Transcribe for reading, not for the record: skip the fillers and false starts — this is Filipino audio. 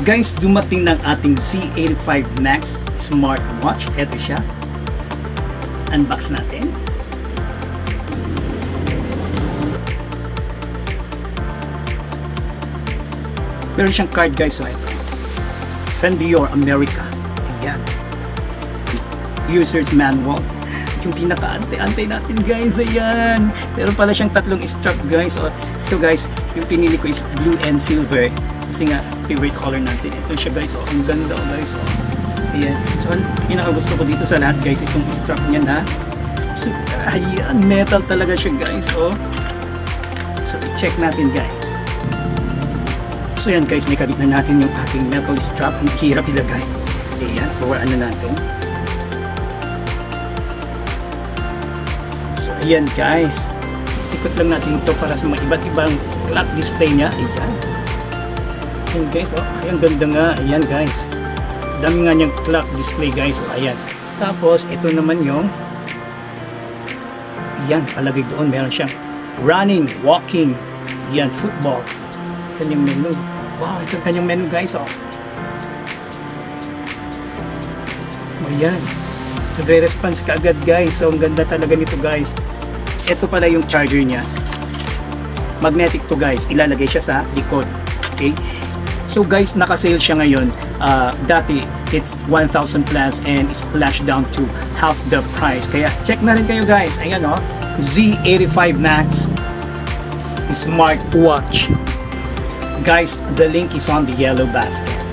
Guys, dumating ng ating Z85 Max smartwatch. Ito siya. Unbox natin. Meron siyang card guys. So ito. Fendior America. Ayan. User's manual. Yung pinaka-antay natin guys. Ayan. Meron pala siyang tatlong strap guys. So guys, yung pinili ko is blue and silver. Kasi nga, favorite color natin. Ito siya guys. Ang ganda guys. Ayan. So, ang pinaka-gusto ko dito sa lahat guys, itong strap niya na. So, ayan. Metal talaga siya guys. So, i-check natin guys. So, yan guys. Nakabit na natin yung ating metal strap. Ang hirap ilagay. Ayan. Pawaan na natin. So, ayan guys. Ikot lang natin ito para sa mga iba't ibang clock display niya. Ayan. Ayan guys, ayan ganda nga, ayan guys, dami nga niyang clock display guys, ayan. Tapos ito naman yung ayan, palagay doon, meron siyang running, walking, ayan, football, kanyang menu. Wow, ito yung kanyang menu guys, ayan, nagre-response ka agad guys. So ang ganda talaga nito guys. Ito pala yung charger niya, magnetic to guys, ilalagay siya sa likod. Okay. So guys, naka-sale siya ngayon. Dati, it's 1,000 plus and it's slashed down to half the price. Kaya check na rin kayo guys. Ayan Z85 Max smartwatch. Guys, the link is on the yellow basket.